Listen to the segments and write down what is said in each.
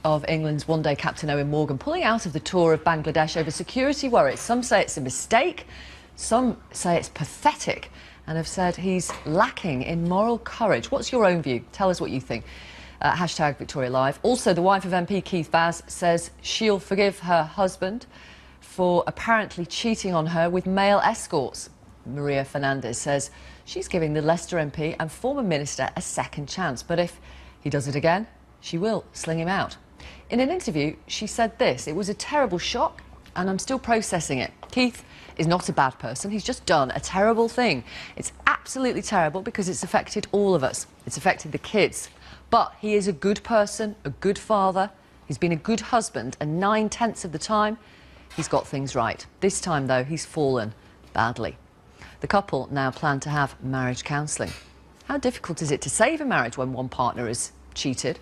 of England's one-day captain Owen Morgan pulling out of the tour of Bangladesh over security worries. Some say it's a mistake, some say it's pathetic, and have said he's lacking in moral courage. What's your own view? Tell us what you think. Hashtag Victoria Live. Also, the wife of MP Keith Vaz says she'll forgive her husband for apparently cheating on her with male escorts. Maria Fernandes says she's giving the Leicester MP and former minister a second chance, but if he does it again, she will sling him out. In an interview, she said this: "It was a terrible shock and I'm still processing it. Keith is not a bad person, he's just done a terrible thing. It's absolutely terrible because it's affected all of us. It's affected the kids. But he is a good person, a good father, he's been a good husband, and 9/10 of the time, he's got things right. This time, though, he's fallen badly." The couple now plan to have marriage counselling. How difficult is it to save a marriage when one partner has cheated?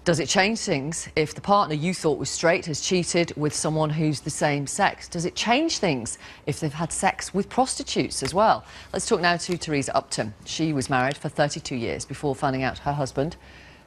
Does it change things if the partner you thought was straight has cheated with someone who's the same sex? Does it change things if they've had sex with prostitutes as well? Let's talk now to Teresa Upton. She was married for 32 years before finding out her husband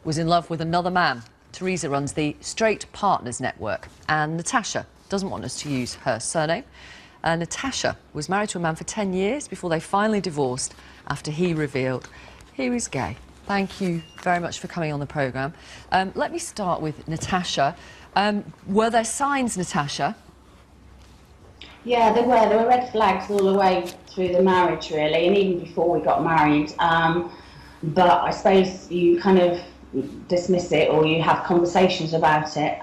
was in love with another man. Teresa runs the Straight Partners Network, and Natasha doesn't want us to use her surname. Natasha was married to a man for 10 years before they finally divorced after he revealed he was gay. Thank you very much for coming on the programme. Let me start with Natasha. Were there signs, Natasha? Yeah, there were. There were red flags all the way through the marriage, really, and even before we got married. But I suppose you kind of dismiss it, or you have conversations about it.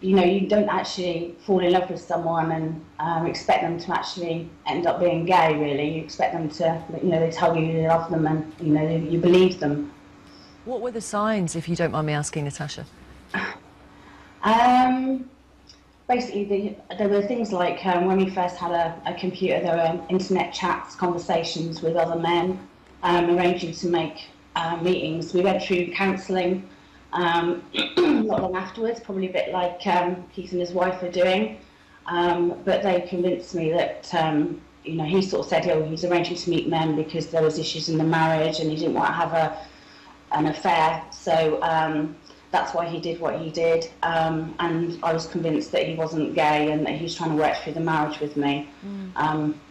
You know, you don't actually fall in love with someone and expect them to actually end up being gay, really. You expect them to, you know, they tell you you love them and, you know, you believe them. What were the signs, if you don't mind me asking, Natasha? Basically, there were things like when we first had a computer, there were internet chats, conversations with other men, arranging to make meetings. We went through counselling. Not long afterwards, probably a bit like Keith and his wife are doing, but they convinced me that you know, he sort of said, oh, he was arranging to meet men because there was issues in the marriage and he didn't want to have an affair, so that's why he did what he did, and I was convinced that he wasn't gay and that he was trying to work through the marriage with me.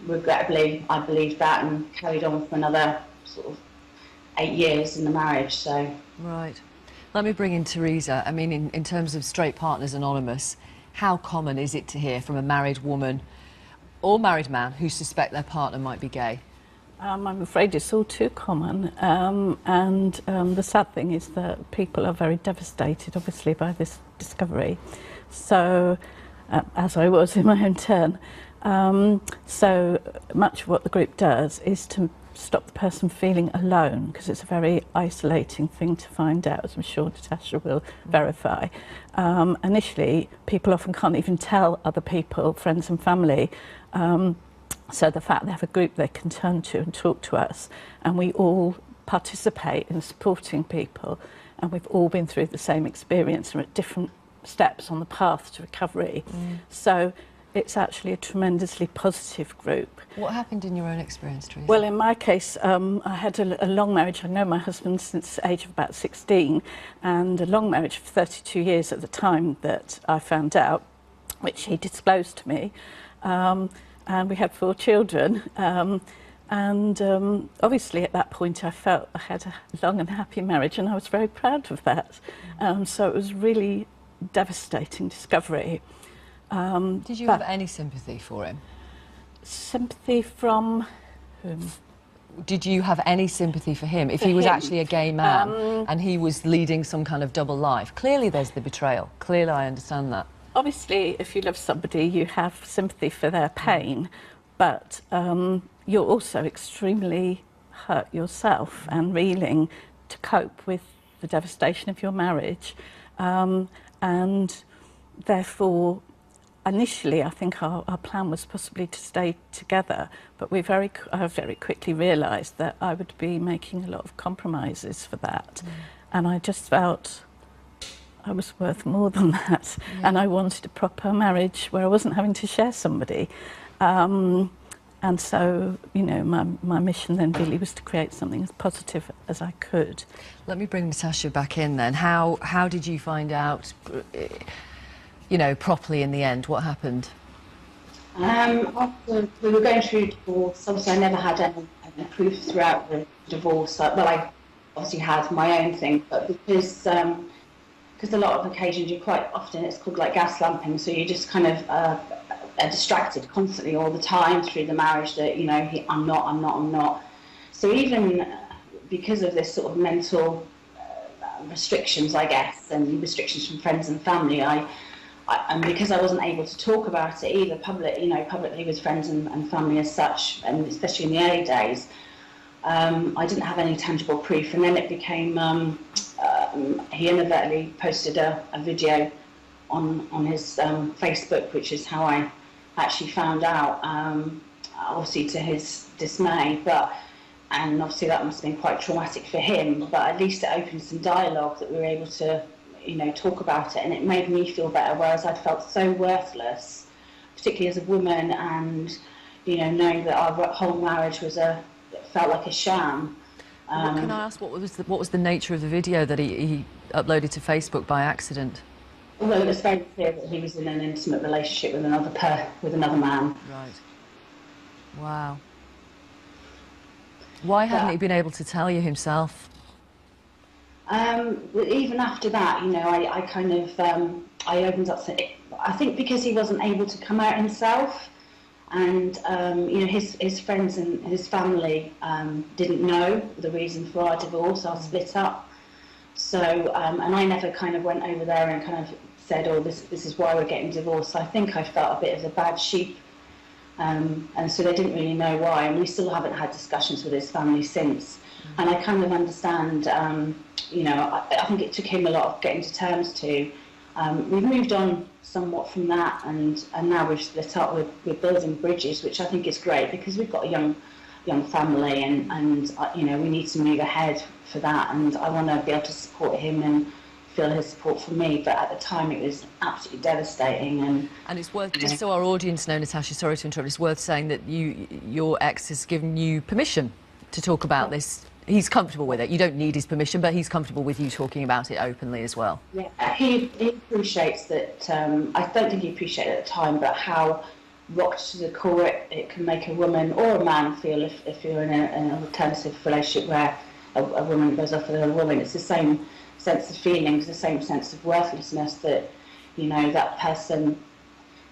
Regrettably, I believed that and carried on for another sort of 8 years in the marriage. So right. Let me bring in Teresa. I mean, in terms of Straight Partners Anonymous, how common is it to hear from a married woman or married man who suspect their partner might be gay? I'm afraid it's all too common. The sad thing is that people are very devastated, obviously, by this discovery. So, as I was in my own turn. So much of what the group does is to stop the person feeling alone, because it's a very isolating thing to find out, as I'm sure Natasha will verify. Initially, people often can't even tell other people, friends and family, so the fact they have a group they can turn to and talk to us, and we all participate in supporting people, and we've all been through the same experience and at different steps on the path to recovery. So it's actually a tremendously positive group. What happened in your own experience, Teresa? Well, in my case, I had a long marriage. I know my husband since the age of about 16, and a long marriage for 32 years at the time that I found out, which he disclosed to me. And we had 4 children. Obviously at that point I felt I had a long and happy marriage, and I was very proud of that. So it was really devastating discovery. Did you have any sympathy for him? Sympathy from whom? Did you have any sympathy for him? If he was actually a gay man and he was leading some kind of double life? Clearly there's the betrayal. Clearly I understand that. Obviously, if you love somebody, you have sympathy for their pain, but you're also extremely hurt yourself and reeling to cope with the devastation of your marriage. And therefore, initially, I think our plan was possibly to stay together, but I very quickly realised that I would be making a lot of compromises for that. And I just felt I was worth more than that. And I wanted a proper marriage where I wasn't having to share somebody. And so, you know, my mission then really was to create something as positive as I could. Let me bring Natasha back in then. How did you find out, you know, properly in the end? What happened? After we were going through divorce, obviously I never had any proof throughout the divorce. Well, I obviously had my own thing, but because a lot of occasions quite often it's called like gas lamping, so you just kind of are distracted constantly all the time through the marriage that, you know, I'm not. So even because of this sort of mental restrictions, I guess, and restrictions from friends and family, and because I wasn't able to talk about it either publicly with friends and family as such, and especially in the early days, I didn't have any tangible proof. And then it became, he inadvertently posted a video on his Facebook, which is how I actually found out, obviously to his dismay, and obviously that must have been quite traumatic for him, but at least it opened some dialogue that we were able to, you know, talk about it, and it made me feel better, whereas I'd felt so worthless, particularly as a woman, and, you know, knowing that our whole marriage felt like a sham. Can I ask, what was the nature of the video that he uploaded to Facebook by accident? Well, it was very clear that he was in an intimate relationship with another man. Right. Wow. Why hadn't he been able to tell you himself? Even after that, you know, I kind of I opened up. I think because he wasn't able to come out himself, and you know, his friends and his family didn't know the reason for our divorce, our split up. So and I never kind of went over there and kind of said, oh, this is why we're getting divorced. So I think I felt a bit of a bad sheep, and so they didn't really know why, and we still haven't had discussions with his family since. And I kind of understand, you know, I think it took him a lot of getting to terms to. We've moved on somewhat from that, and now we've split up. We're building bridges, which I think is great, because we've got a young family, and you know, we need to move ahead for that, and I want to be able to support him and feel his support for me. But at the time it was absolutely devastating. And it's worth, just so our audience know, Natasha, sorry to interrupt, it's worth saying that your ex has given you permission to talk about this. He's comfortable with it. You don't need his permission, but he's comfortable with you talking about it openly as well. Yeah, he appreciates that. I don't think he appreciated at the time, but how rocked to the core it can make a woman or a man feel if you're in an alternative relationship where a woman goes off with a woman. It's the same sense of feelings, the same sense of worthlessness, that, you know, that person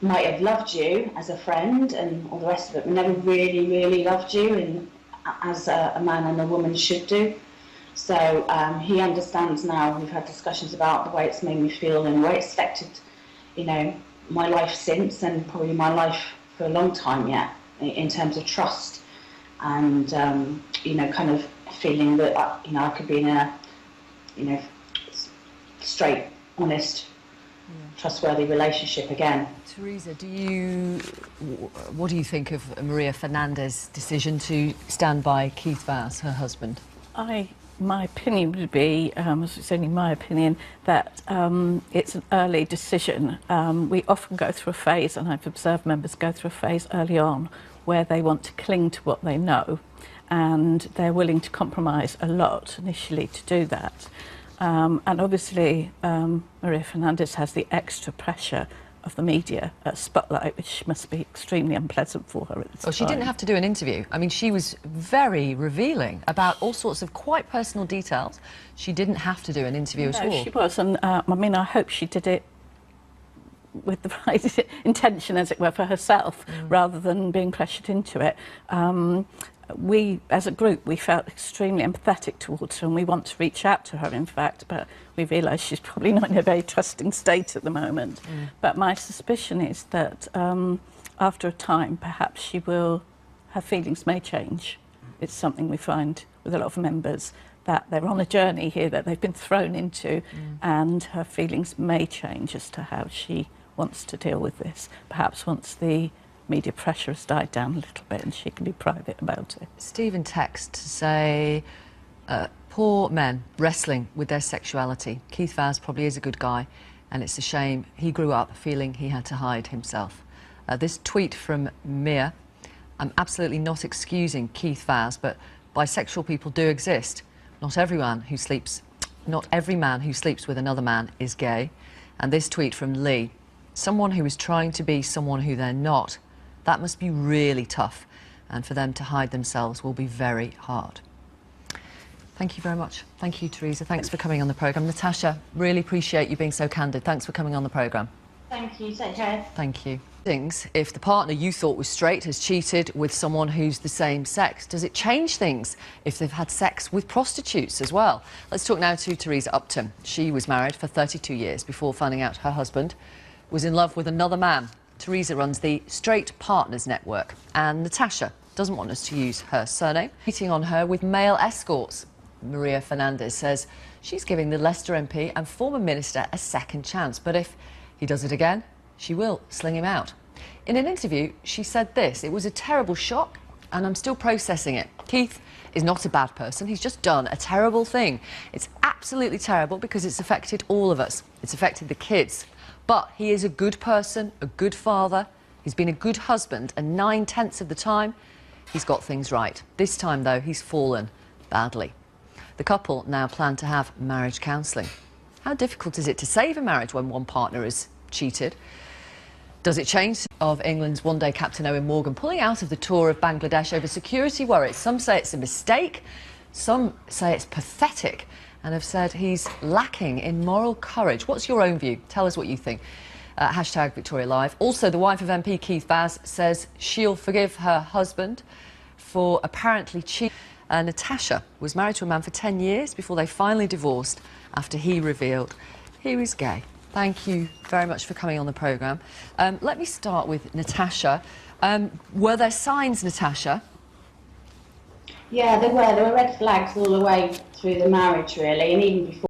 might have loved you as a friend and all the rest of it, but never really loved you, and as a man and a woman should do. So he understands now. We've had discussions about the way it's made me feel and the way it's affected, you know, my life since, and probably my life for a long time yet, in terms of trust, and you know, kind of feeling that you know, I could be in a, you know, straight, honest, trustworthy relationship again. Teresa, what do you think of Maria Fernandes' decision to stand by Keith Vaz, her husband? My opinion would be, it's only my opinion, that it's an early decision. We often go through a phase, and I've observed members go through a phase early on where they want to cling to what they know, and they're willing to compromise a lot initially to do that. And obviously, Maria Fernandes has the extra pressure of the media spotlight, which must be extremely unpleasant for her at this time. She didn't have to do an interview. I mean, she was very revealing about all sorts of quite personal details. She didn't have to do an interview at all. No, she was, and I mean, I hope she did it with the right intention, as it were, for herself, rather than being pressured into it. We, as a group, we felt extremely empathetic towards her, and we want to reach out to her, in fact, but we realise she's probably not in a very trusting state at the moment. But my suspicion is that after a time, perhaps her feelings may change. It's something we find with a lot of members, that they're on a journey here that they've been thrown into, and her feelings may change as to how she wants to deal with this, perhaps once the media pressure has died down a little bit and she can be private about it. Stephen texts to say, poor men wrestling with their sexuality. Keith Vaz probably is a good guy, and it's a shame he grew up feeling he had to hide himself. This tweet from Mia, I'm absolutely not excusing Keith Vaz, but bisexual people do exist. Not every man who sleeps with another man is gay. And this tweet from Lee: someone who is trying to be someone who they're not, that must be really tough, and for them to hide themselves will be very hard. Thank you very much. Thank you, Teresa. Thanks for coming on the programme. Natasha, really appreciate you being so candid. Thanks for coming on the programme. Thank you. Take care. Thank you. If the partner you thought was straight has cheated with someone who's the same sex, does it change things if they've had sex with prostitutes as well? Let's talk now to Teresa Upton. She was married for 32 years before finding out her husband was in love with another man. Teresa runs the Straight Partners Network, and Natasha doesn't want us to use her surname. Cheating on her with male escorts. Maria Fernandes says she's giving the Leicester MP and former minister a second chance, but if he does it again, she will sling him out. In an interview, she said this: it was a terrible shock and I'm still processing it. Keith is not a bad person, he's just done a terrible thing. It's absolutely terrible because it's affected all of us. It's affected the kids. But he is a good person, a good father, he's been a good husband, and 9/10 of the time, he's got things right. This time, though, he's fallen badly. The couple now plan to have marriage counselling. How difficult is it to save a marriage when one partner is cheated? Does it change? Of England's one-day captain Owen Morgan pulling out of the tour of Bangladesh over security worries. Some say it's a mistake, some say it's pathetic, and have said he's lacking in moral courage. What's your own view? Tell us what you think. Hashtag Victoria Live. Also, the wife of MP Keith Vaz says she'll forgive her husband for apparently cheating. Natasha was married to a man for 10 years before they finally divorced after he revealed he was gay. Thank you very much for coming on the programme. Let me start with Natasha. Were there signs, Natasha? Yeah, there were. There were red flags all the way through the marriage, really, and even before.